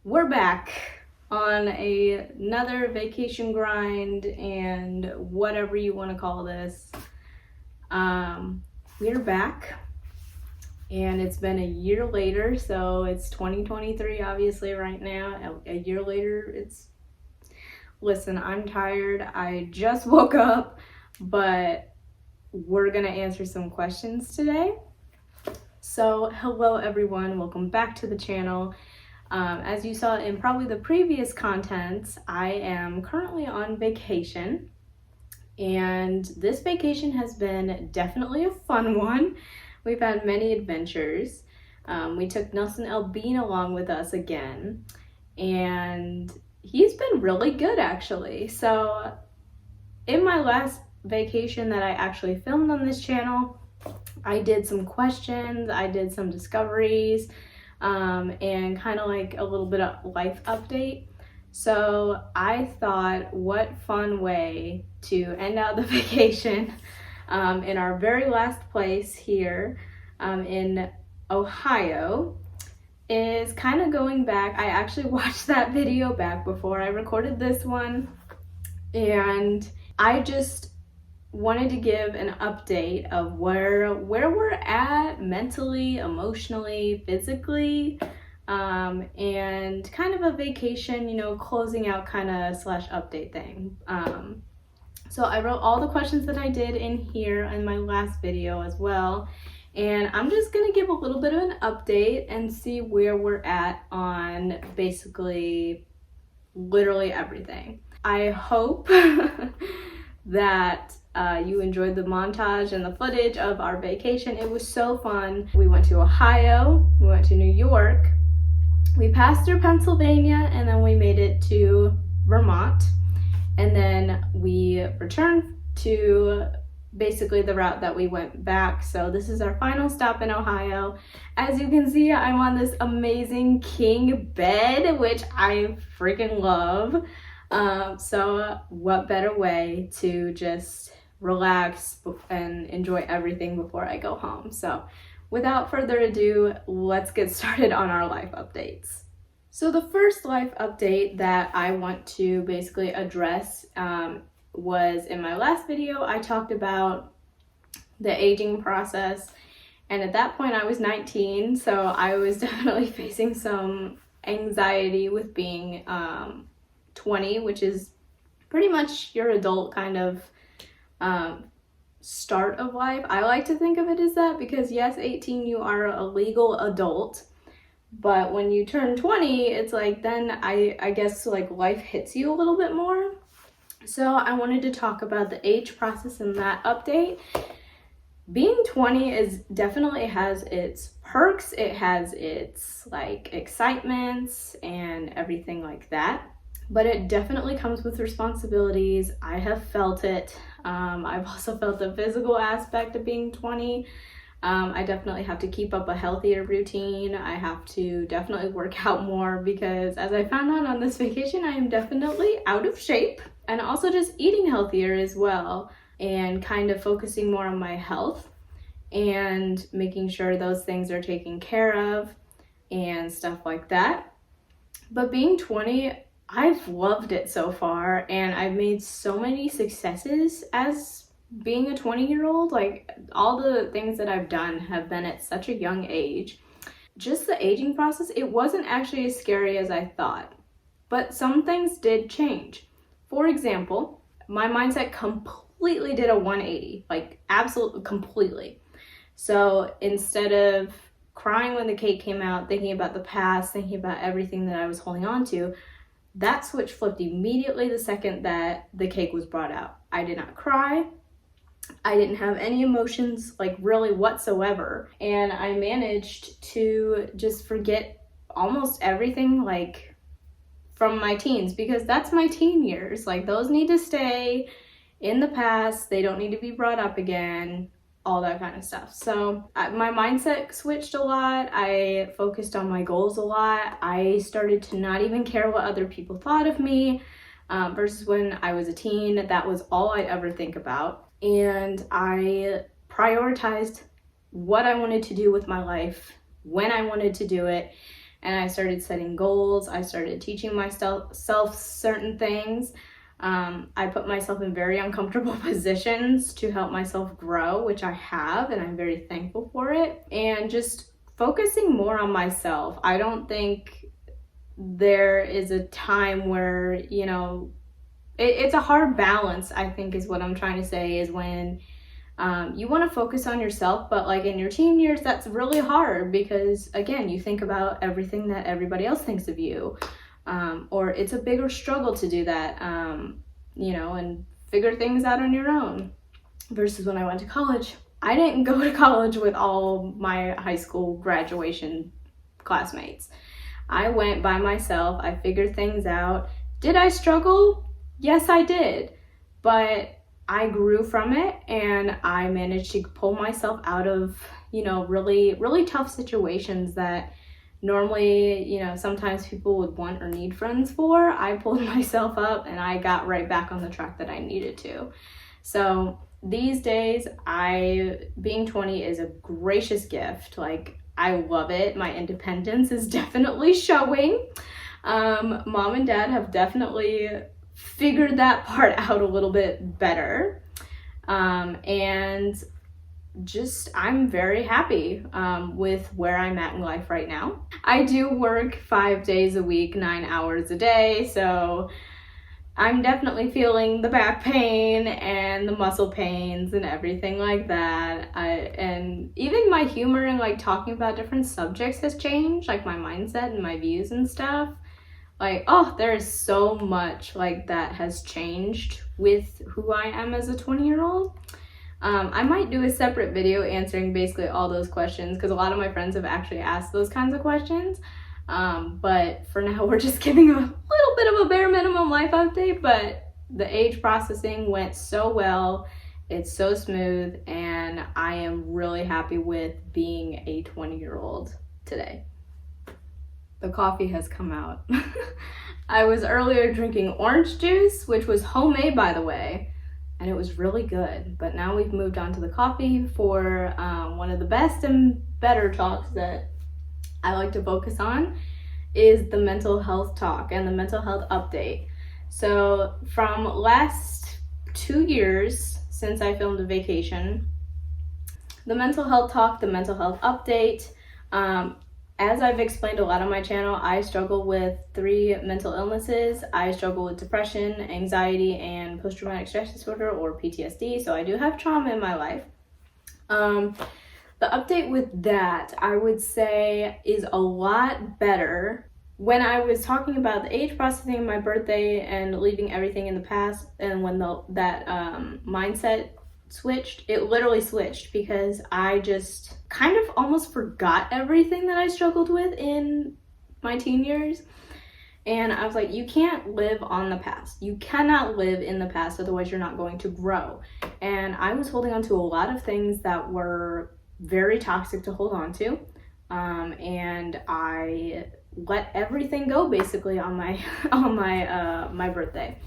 We're back on another vacation grind and whatever you want to call this. We're back and it's been a year later, so it's 2023 obviously right now. A year later, listen, I'm tired. I just woke up, but we're gonna answer some questions today. So hello everyone, welcome back to the channel. As you saw in probably the previous contents, I am currently on vacation, and this vacation has been definitely a fun one. We've had many adventures. We took Nelson Albin along with us again, and he's been really good actually. So in my last vacation that I actually filmed on this channel, I did some questions, I did some discoveries, and kind of like a little bit of life update. So I thought, what fun way to end out the vacation in our very last place here in Ohio is kind of going back. I actually watched that video back before I recorded this one, and I just wanted to give an update of where we're at mentally, emotionally, physically, and kind of a vacation, closing out kind of slash update thing. So I wrote all the questions that I did in here in my last video as well, and I'm just gonna give a little bit of an update and see where we're at on basically literally everything. I hope that you enjoyed the montage and the footage of our vacation. It was so fun. We went to Ohio, we went to New York, we passed through Pennsylvania, and then we made it to Vermont. And then we returned to basically the route that we went back. So this is our final stop in Ohio. As you can see, I'm on this amazing king bed, which I freaking love. So what better way to just relax and enjoy everything before I go home. So without further ado, let's get started on our life updates. So the first life update that I want to basically address was in my last video. I talked about the aging process, and at that point I was 19, so I was definitely facing some anxiety with being 20, which is pretty much your adult kind of start of life. I like to think of it as that because yes, 18 you are a legal adult, but when you turn 20, it's like then I guess like life hits you a little bit more. So I wanted to talk about the age process in that update. Being 20 is definitely has its perks, it has its like excitements and everything like that. But it definitely comes with responsibilities. I have felt it. I've also felt the physical aspect of being 20. I definitely have to keep up a healthier routine. I have to definitely work out more because as I found out on this vacation, I am definitely out of shape. And also just eating healthier as well and kind of focusing more on my health and making sure those things are taken care of and stuff like that. But being 20, I've loved it so far, and I've made so many successes as being a 20-year-old. Like all the things that I've done have been at such a young age. Just the aging process, it wasn't actually as scary as I thought, but some things did change. For example, my mindset completely did a 180, like absolutely completely. So instead of crying when the cake came out, thinking about the past, thinking about everything that I was holding on to, that switch flipped immediately the second that the cake was brought out. I did not cry. I didn't have any emotions like really whatsoever. And I managed to just forget almost everything like from my teens, because that's my teen years. Like those need to stay in the past. They don't need to be brought up again. All that kind of stuff. So my mindset switched a lot. I focused on my goals a lot. I started to not even care what other people thought of me, versus when I was a teen, that was all I'd ever think about. And I prioritized what I wanted to do with my life, when I wanted to do it, and I started setting goals. I started teaching myself certain things. I put myself in very uncomfortable positions to help myself grow, which I have, and I'm very thankful for it. And just focusing more on myself. I don't think there is a time where, it's a hard balance, I think is what I'm trying to say, is when you want to focus on yourself, but like in your teen years, that's really hard because, again, you think about everything that everybody else thinks of you. Or it's a bigger struggle to do that, and figure things out on your own. Versus when I went to college, I didn't go to college with all my high school graduation classmates. I went by myself. I figured things out. Did I struggle? Yes, I did. But I grew from it, and I managed to pull myself out of, really, really tough situations that normally, sometimes people would want or need friends for. I pulled myself up and I got right back on the track that I needed to. So these days, being 20 is a gracious gift. Like, I love it. My independence is definitely showing. Mom and dad have definitely figured that part out a little bit better. And just, I'm very happy with where I'm at in life right now. I do work 5 days a week, 9 hours a day, so I'm definitely feeling the back pain and the muscle pains and everything like that. And even my humor and like talking about different subjects has changed, like my mindset and my views and stuff. Like, there is so much like that has changed with who I am as a 20-year-old. I might do a separate video answering basically all those questions because a lot of my friends have actually asked those kinds of questions. But for now, we're just giving a little bit of a bare minimum life update, but the age processing went so well. It's so smooth, and I am really happy with being a 20-year-old today. The coffee has come out. I was earlier drinking orange juice, which was homemade, by the way, and it was really good. But now we've moved on to the coffee for one of the best and better talks that I like to focus on is the mental health talk and the mental health update. So from last 2 years since I filmed a vacation, the mental health talk, the mental health update, as I've explained a lot on my channel, I struggle with 3 mental illnesses. I struggle with depression, anxiety, and post-traumatic stress disorder, or PTSD. So I do have trauma in my life. The update with that, I would say, is a lot better. When I was talking about the age processing, my birthday, and leaving everything in the past, and when that mindset switched, it literally switched because I just kind of almost forgot everything that I struggled with in my teen years. And I was like, you can't live on the past. You cannot live in the past, otherwise you're not going to grow. And I was holding on to a lot of things that were very toxic to hold on to. And I let everything go basically on my birthday.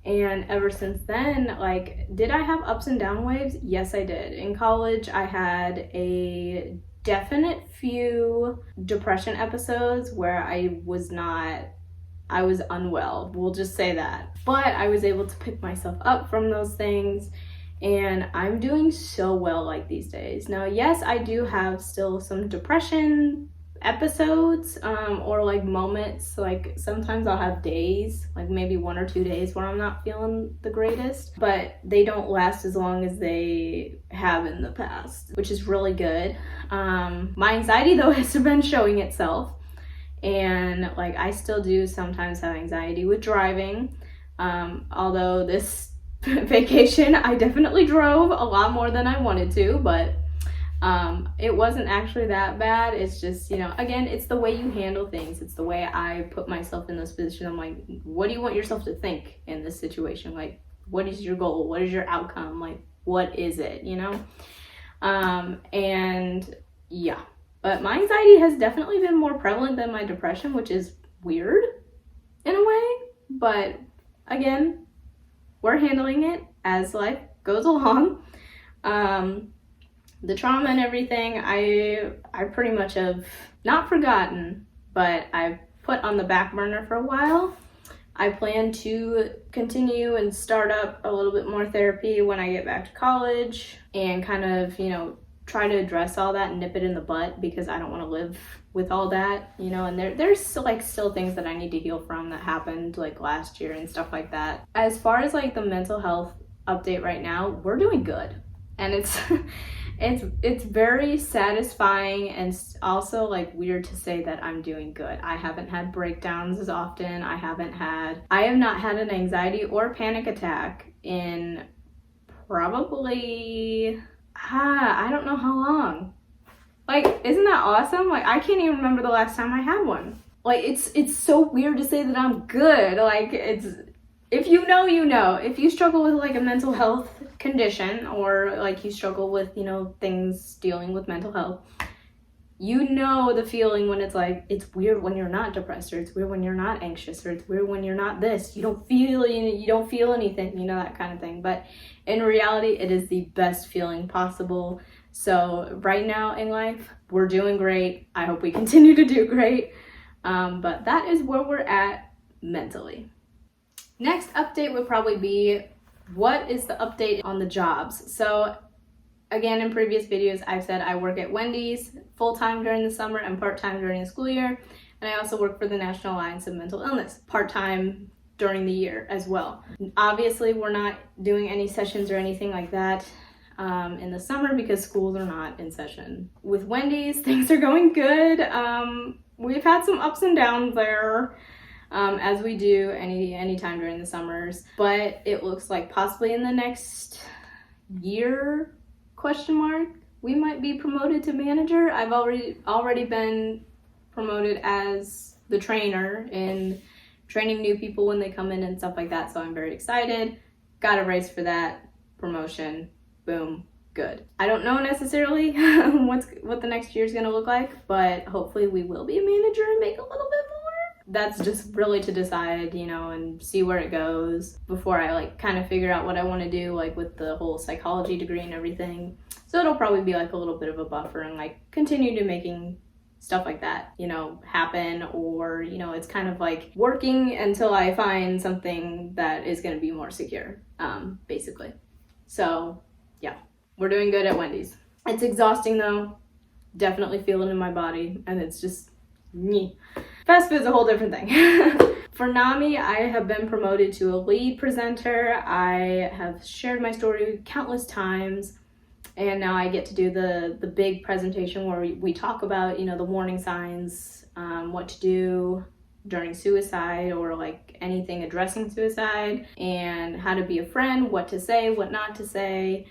And ever since then, like, did I have ups and down waves? Yes, I did. In college, I had a definite few depression episodes where I was unwell. We'll just say that. But I was able to pick myself up from those things, and I'm doing so well like these days. Now, yes, I do have still some depression episodes or like moments. Like sometimes I'll have days, like maybe 1 or 2 days where I'm not feeling the greatest, but they don't last as long as they have in the past, which is really good. My anxiety though has been showing itself, and like I still do sometimes have anxiety with driving, although this vacation I definitely drove a lot more than I wanted to, but it wasn't actually that bad. It's just, again, it's the way you handle things. It's the way I put myself in this position. I'm like, what do you want yourself to think in this situation? Like, what is your goal? What is your outcome? Like, what is it, and yeah, but my anxiety has definitely been more prevalent than my depression, which is weird in a way, but again, we're handling it as life goes along. The trauma and everything, I pretty much have not forgotten, but I've put on the back burner for a while. I plan to continue and start up a little bit more therapy when I get back to college and kind of, try to address all that and nip it in the butt, because I don't want to live with all that, and there's still things that I need to heal from that happened like last year and stuff like that. As far as like the mental health update right now, we're doing good. And it's it's very satisfying and also like weird to say that I'm doing good. I haven't had breakdowns as often. I have not had an anxiety or panic attack in probably I don't know how long. Like, isn't that awesome? Like, I can't even remember the last time I had one. Like, it's so weird to say that I'm good. Like, if you know, you know. If you struggle with like a mental health condition, or like you struggle with, things dealing with mental health, you know the feeling when it's like, it's weird when you're not depressed, or it's weird when you're not anxious, or it's weird when you're not this. You don't feel anything, that kind of thing. But in reality, it is the best feeling possible. So right now in life, we're doing great. I hope we continue to do great. But that is where we're at mentally. Next update would probably be, what is the update on the jobs? So again, in previous videos, I've said I work at Wendy's full-time during the summer and part-time during the school year. And I also work for the National Alliance of Mental Illness, part-time during the year as well. Obviously, we're not doing any sessions or anything like that in the summer because schools are not in session. With Wendy's, things are going good. We've had some ups and downs there, as we do any time during the summers. But it looks like possibly in the next year, we might be promoted to manager. I've already been promoted as the trainer in training new people when they come in and stuff like that. So I'm very excited. Got a race for that promotion. Boom. Good. I don't know necessarily what the next year is going to look like, but hopefully we will be a manager and make a little bit more. That's just really to decide, and see where it goes before I like kind of figure out what I want to do, like with the whole psychology degree and everything. So it'll probably be like a little bit of a buffer and like continue to making stuff like that, happen, or, it's kind of like working until I find something that is going to be more secure, basically. So yeah, we're doing good at Wendy's. It's exhausting though. Definitely feel it in my body, and it's just me. Fast food's a whole different thing. For NAMI, I have been promoted to a lead presenter. I have shared my story countless times, and now I get to do the big presentation where we talk about, the warning signs, what to do during suicide, or like anything addressing suicide, and how to be a friend, what to say, what not to say,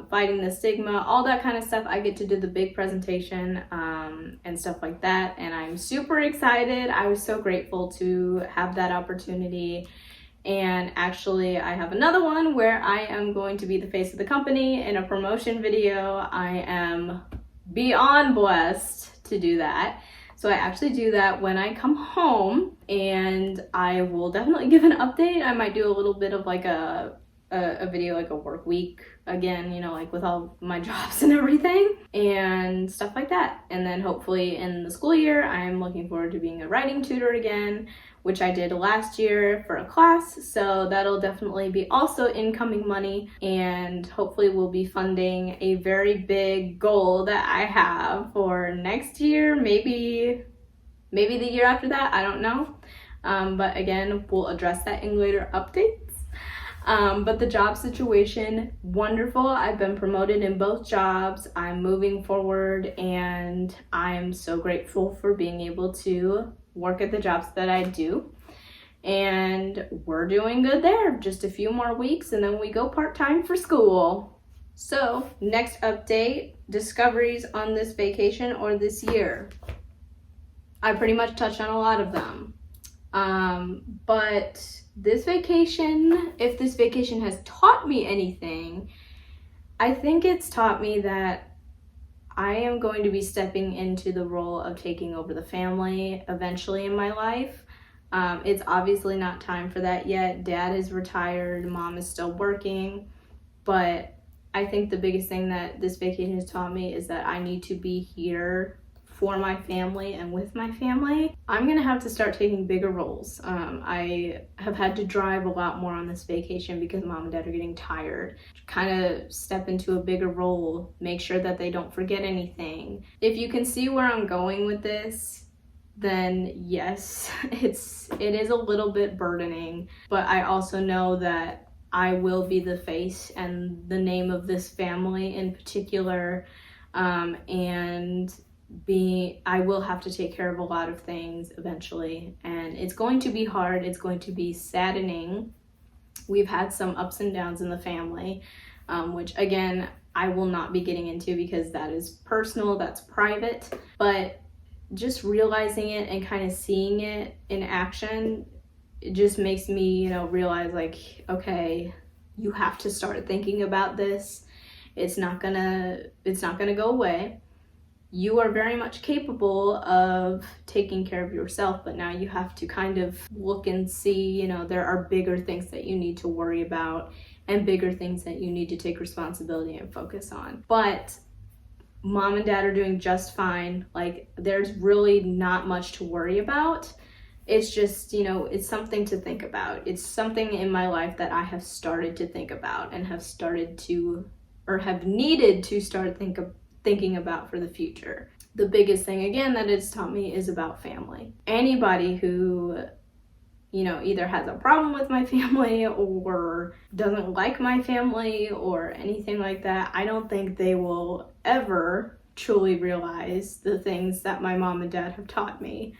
fighting the stigma, all that kind of stuff. I get to do the big presentation and stuff like that, and I'm super excited. I was so grateful to have that opportunity. And actually, I have another one where I am going to be the face of the company in a promotion video. I am beyond blessed to do that. So I actually do that when I come home, and I will definitely give an update. I might do a little bit of like a video, like a work week again, like with all my jobs and everything and stuff like that. And then hopefully in the school year, I'm looking forward to being a writing tutor again, which I did last year for a class. So that'll definitely be also incoming money, and hopefully we'll be funding a very big goal that I have for next year, maybe the year after that, I don't know. But again, we'll address that in later updates. But the job situation, wonderful. I've been promoted in both jobs. I'm moving forward, and I'm so grateful for being able to work at the jobs that I do. And we're doing good there. Just a few more weeks, and then we go part-time for school. So next update, discoveries on this vacation or this year. I pretty much touched on a lot of them. But this vacation, if this vacation has taught me anything, I think it's taught me that I am going to be stepping into the role of taking over the family eventually in my life. It's obviously not time for that yet. Dad is retired, mom is still working, but I think the biggest thing that this vacation has taught me is that I need to be here for my family and with my family, I'm gonna have to start taking bigger roles. I have had to drive a lot more on this vacation because mom and dad are getting tired. Kind of step into a bigger role, make sure that they don't forget anything. If you can see where I'm going with this, then yes, it is a little bit burdening, but I also know that I will be the face and the name of this family in particular, and I will have to take care of a lot of things eventually, and it's going to be hard. It's going to be saddening. We've had some ups and downs in the family, which again, I will not be getting into because that is personal, that's private, but just realizing it and kind of seeing it in action, it just makes me, realize like, okay, you have to start thinking about this. It's not gonna go away. You are very much capable of taking care of yourself, but now you have to kind of look and see, there are bigger things that you need to worry about and bigger things that you need to take responsibility and focus on. But mom and dad are doing just fine. Like, there's really not much to worry about. It's just, it's something to think about. It's something in my life that I have started to think about and have needed to start thinking about for the future. The biggest thing, again, that it's taught me is about family. Anybody who, either has a problem with my family or doesn't like my family or anything like that, I don't think they will ever truly realize the things that my mom and dad have taught me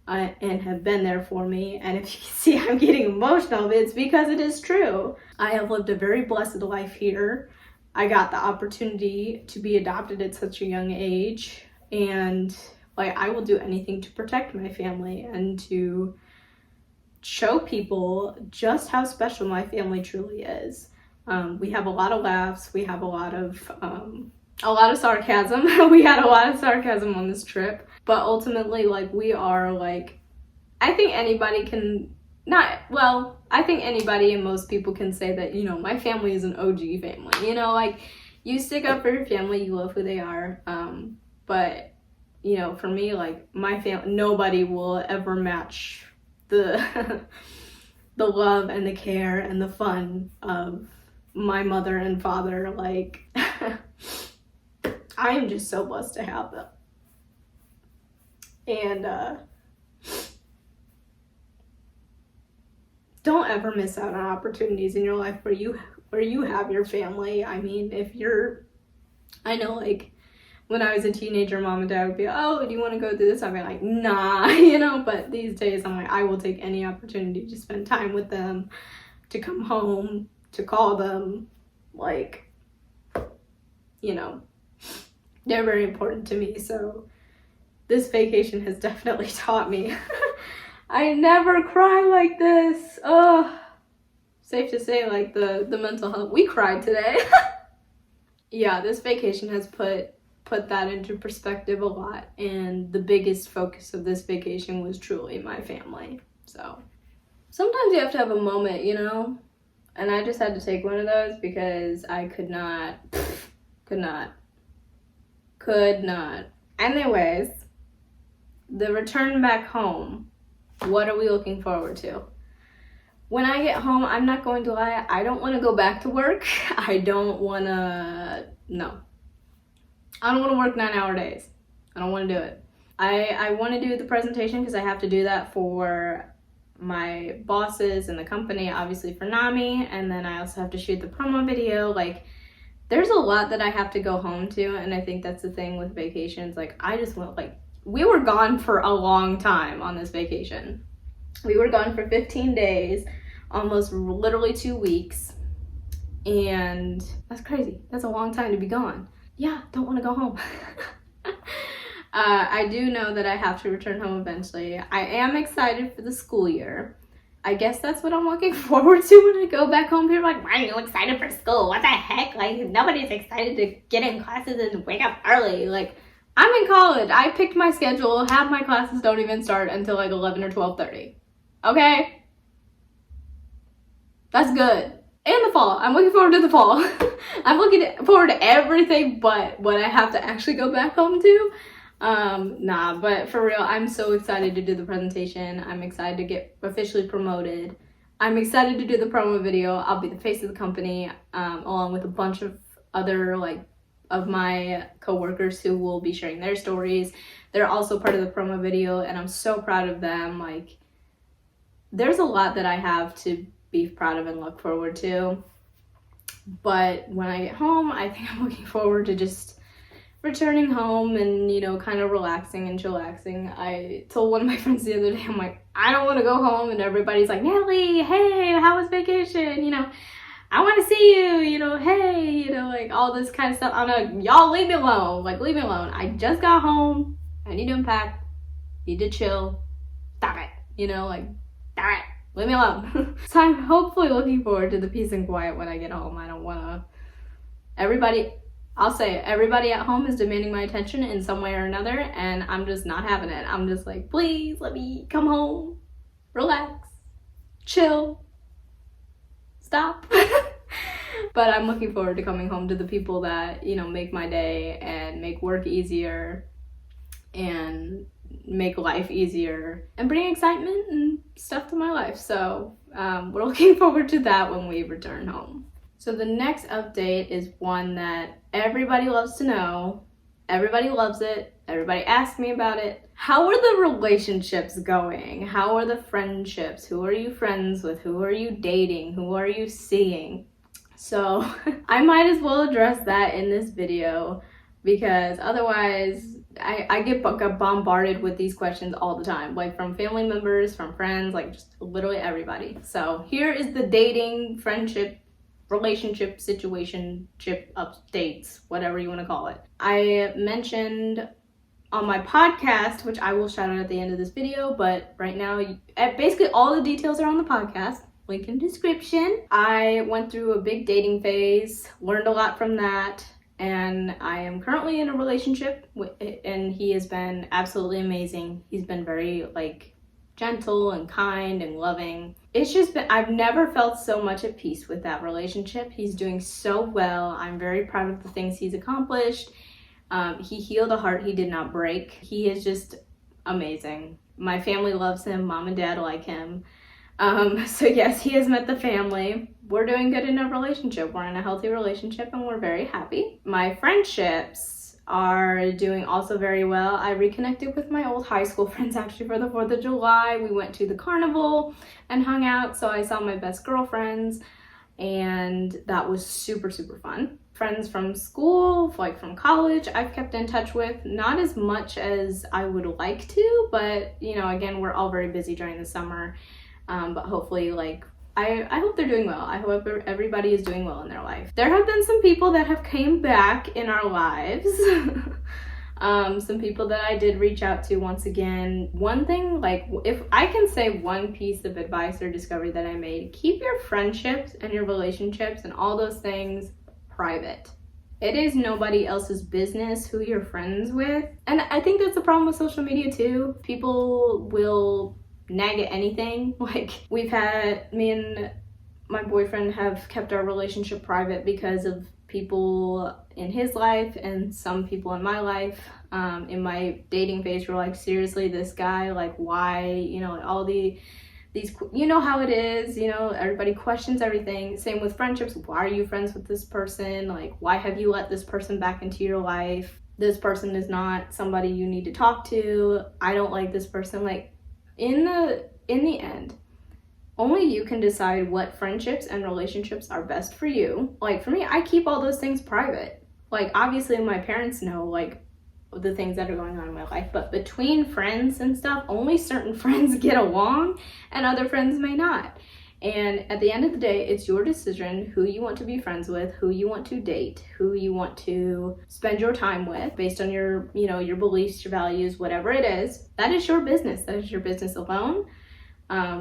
and have been there for me. And if you can see I'm getting emotional, it's because it is true. I have lived a very blessed life here. I got the opportunity to be adopted at such a young age, and I will do anything to protect my family and to show people just how special my family truly is. We have a lot of laughs. We have a lot of sarcasm. We had a lot of sarcasm on this trip, but ultimately, we are I think anybody can I think anybody and most people can say that, my family is an OG family. You stick up for your family, you love who they are. But, for me, my family, nobody will ever match the the love and the care and the fun of my mother and father. I am just so blessed to have them. And, don't ever miss out on opportunities in your life where you have your family. I mean, I know when I was a teenager, mom and dad would be, oh, do you want to go do this? I'd be like, nah, but these days I'm like, I will take any opportunity to spend time with them, to come home, to call them. They're very important to me. So this vacation has definitely taught me I never cry like this. Oh, safe to say, the mental health. We cried today. Yeah, this vacation has put that into perspective a lot, and the biggest focus of this vacation was truly my family. So sometimes you have to have a moment, and I just had to take one of those because I could not. Anyways, the return back home. What are we looking forward to? When I get home, I'm not going to lie, I don't want to go back to work. I don't want to work 9-hour days. I don't want to do it. I want to do the presentation because I have to do that for my bosses and the company, obviously for NAMI, and then I also have to shoot the promo video. There's a lot that I have to go home to, and I think that's the thing with vacations. I just want, we were gone for a long time on this vacation. We were gone for 15 days, almost literally 2 weeks. And that's crazy. That's a long time to be gone. Yeah, don't want to go home. I do know that I have to return home eventually. I am excited for the school year. I guess that's what I'm looking forward to when I go back home. People are like, why are you excited for school? What the heck? Nobody's excited to get in classes and wake up early. I'm in college. I picked my schedule. Half my classes don't even start until 11 or 12:30. Okay? That's good. And the fall. I'm looking forward to the fall. I'm looking forward to everything but what I have to actually go back home to. Nah, but for real, I'm so excited to do the presentation. I'm excited to get officially promoted. I'm excited to do the promo video. I'll be the face of the company, along with a bunch of other of my coworkers who will be sharing their stories. They're also part of the promo video, and I'm so proud of them. Like, there's a lot that I have to be proud of and look forward to. But when I get home, I think I'm looking forward to just returning home and, you know, kind of relaxing and chillaxing. I told one of my friends the other day, I'm like, I don't want to go home, and everybody's like, Nataly, hey, how was vacation? You know, I want to see you, you know, hey, you know, like all this kind of stuff. I'm like, y'all leave me alone. Like, leave me alone. I just got home. I need to unpack. Need to chill. Stop it. You know, like, stop it. Leave me alone. So I'm hopefully looking forward to the peace and quiet when I get home. I don't want to... I'll say it, everybody at home is demanding my attention in some way or another, and I'm just not having it. I'm just like, please let me come home, relax, chill, stop. But I'm looking forward to coming home to the people that, you know, make my day and make work easier and make life easier and bring excitement and stuff to my life. So we're looking forward to that when we return home. So the next update is one that everybody loves to know. Everybody loves it. Everybody asks me about it. How are the relationships going? How are the friendships? Who are you friends with? Who are you dating? Who are you seeing? So I might as well address that in this video, because otherwise I get bombarded with these questions all the time, like from family members, from friends, like just literally everybody. So here is the dating, friendship, relationship, situationship updates, whatever you want to call it. I mentioned on my podcast, which I will shout out at the end of this video, but right now, basically all the details are on the podcast. Link in description. I went through a big dating phase, learned a lot from that, and I am currently in a relationship and he has been absolutely amazing. He's been very gentle and kind and loving. It's just been, I've never felt so much at peace with that relationship. He's doing so well. I'm very proud of the things he's accomplished. He healed a heart he did not break. He is just amazing. My family loves him. Mom and dad like him. So yes, he has met the family. We're doing good in a relationship. We're in a healthy relationship and we're very happy. My friendships are doing also very well. I reconnected with my old high school friends actually for the 4th of July. We went to the carnival and hung out, so I saw my best girlfriends, and that was super, super fun. Friends from school, from college, I've kept in touch with, not as much as I would like to, but you know, again, we're all very busy during the summer, but hopefully I hope they're doing well. I hope everybody is doing well in their life. There have been some people that have came back in our lives. Some people that I did reach out to once again. One thing, if I can say one piece of advice or discovery that I made, keep your friendships and your relationships and all those things private. It is nobody else's business who you're friends with. And I think that's the problem with social media too. People will nag at anything. Me and my boyfriend have kept our relationship private because of people in his life and some people in my life. In my dating phase, we're like, seriously, this guy, why, you know, all these, you know how it is, you know, everybody questions everything. Same with friendships. Why are you friends with this person? Why have you let this person back into your life? This person is not somebody you need to talk to. I don't like this person. In the end, only you can decide what friendships and relationships are best for you. For me, I keep all those things private. Obviously my parents know, the things that are going on in my life, but between friends and stuff, only certain friends get along and other friends may not. And at the end of the day, it's your decision who you want to be friends with, who you want to date, who you want to spend your time with based on your, you know, your beliefs, your values, whatever it is. That is your business. That is your business alone.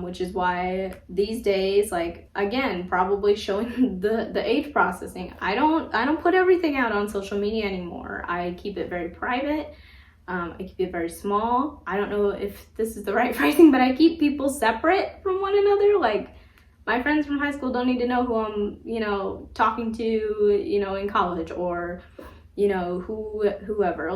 Which is why these days, again, probably showing the age processing, I don't put everything out on social media anymore. I keep it very private. I keep it very small. I don't know if this is the right phrasing, but I keep people separate from one another. My friends from high school don't need to know who I'm, you know, talking to, you know, in college, or, you know, whoever.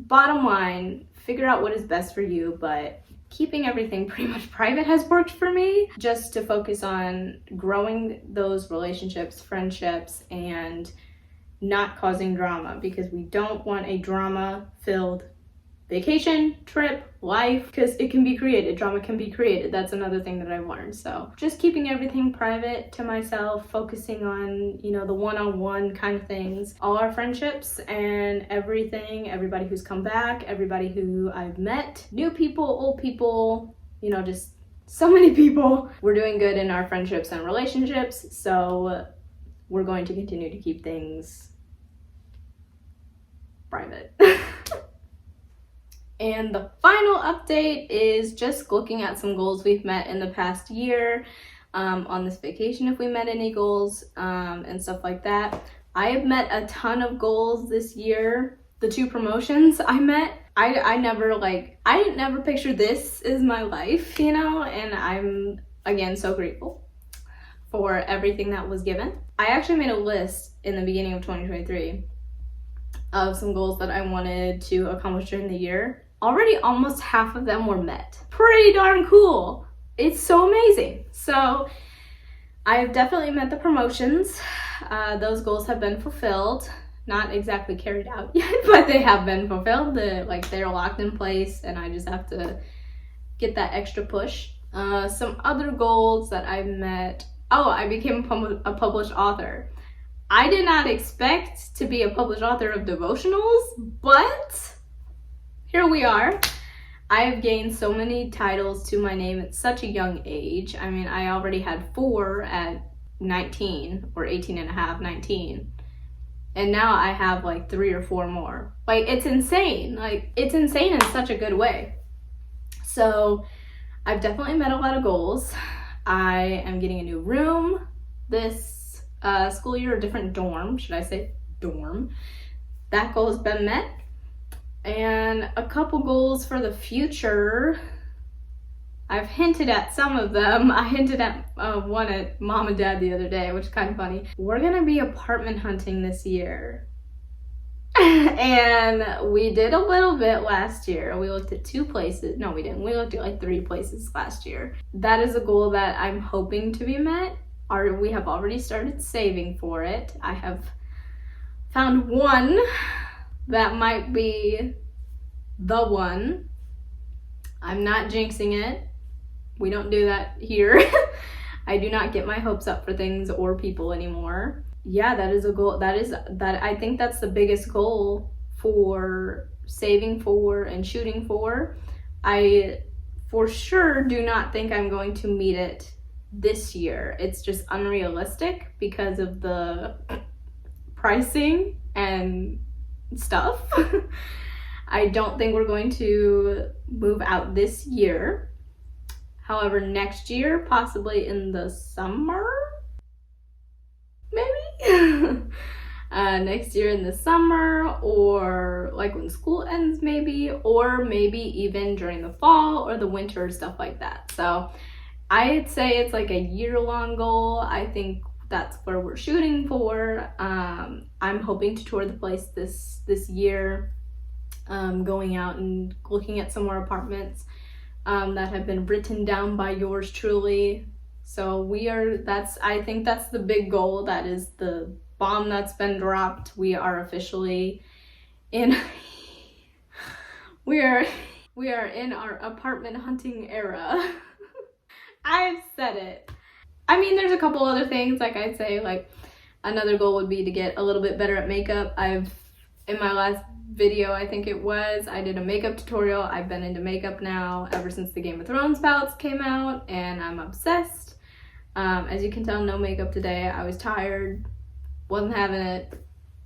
bottom line, figure out what is best for you, but keeping everything pretty much private has worked for me, just to focus on growing those relationships, friendships, and not causing drama, because we don't want a drama-filled vacation, trip, life, because it can be created. Drama can be created. That's another thing that I've learned. So just keeping everything private to myself, focusing on, you know, the one-on-one kind of things, all our friendships and everything, everybody who's come back, everybody who I've met, new people, old people, you know, just so many people. We're doing good in our friendships and relationships, so we're going to continue to keep things private. And the final update is just looking at some goals we've met in the past year, on this vacation, if we met any goals, and stuff like that. I have met a ton of goals this year. The 2 promotions I met, I didn't never picture this as my life, you know, and I'm, again, so grateful for everything that was given. I actually made a list in the beginning of 2023 of some goals that I wanted to accomplish during the year. Already almost half of them were met. Pretty darn cool. It's so amazing. So I've definitely met the promotions. Those goals have been fulfilled. Not exactly carried out yet, but they have been fulfilled. They're locked in place, and I just have to get that extra push. Some other goals that I've met. Oh, I became a published author. I did not expect to be a published author of devotionals, but here we are. I have gained so many titles to my name at such a young age. I mean, I already had 4 at 19, or 18 and a half, 19. And now I have like 3 or 4 more. Like, it's insane. Like, it's insane in such a good way. So I've definitely met a lot of goals. I am getting a new room this school year, a different dorm, should I say dorm. That goal has been met. And a couple goals for the future. I've hinted at some of them. I hinted at one at mom and dad the other day, which is kind of funny. We're gonna be apartment hunting this year. And we did a little bit last year. We looked at 2 places. No, we didn't. We looked at like 3 places last year. That is a goal that I'm hoping to be met. We have already started saving for it. I have found one that might be the one. I'm not jinxing it. We don't do that here. I do not get my hopes up for things or people anymore. Yeah, that is a goal. I think that's the biggest goal for saving for and shooting for. I for sure do not think I'm going to meet it this year. It's just unrealistic because of the pricing and stuff. I don't think we're going to move out this year. However, next year, possibly in the summer, maybe? Next year in the summer, or like when school ends maybe, or maybe even during the fall or the winter, stuff like that. So I'd say it's like a year-long goal. I think that's where we're shooting for. I'm hoping to tour the place this year, going out and looking at some more apartments that have been written down by yours truly. So I think that's the big goal. That is the bomb that's been dropped. We are officially in we are in our apartment hunting era. I've said it. I mean, there's a couple other things, like I'd say, like another goal would be to get a little bit better at makeup. In my last video, I think it was, I did a makeup tutorial. I've been into makeup now ever since the Game of Thrones palettes came out, and I'm obsessed. As you can tell, no makeup today. I was tired, wasn't having it,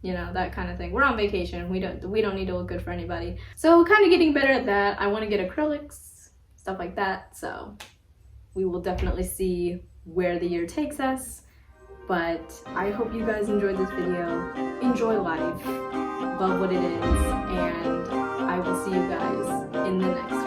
you know, that kind of thing. We're on vacation. We don't need to look good for anybody. So kind of getting better at that. I want to get acrylics, stuff like that. So we will definitely see where the year takes us. But I hope you guys enjoyed this video. Enjoy life. Love what it is. And I will see you guys in the next one.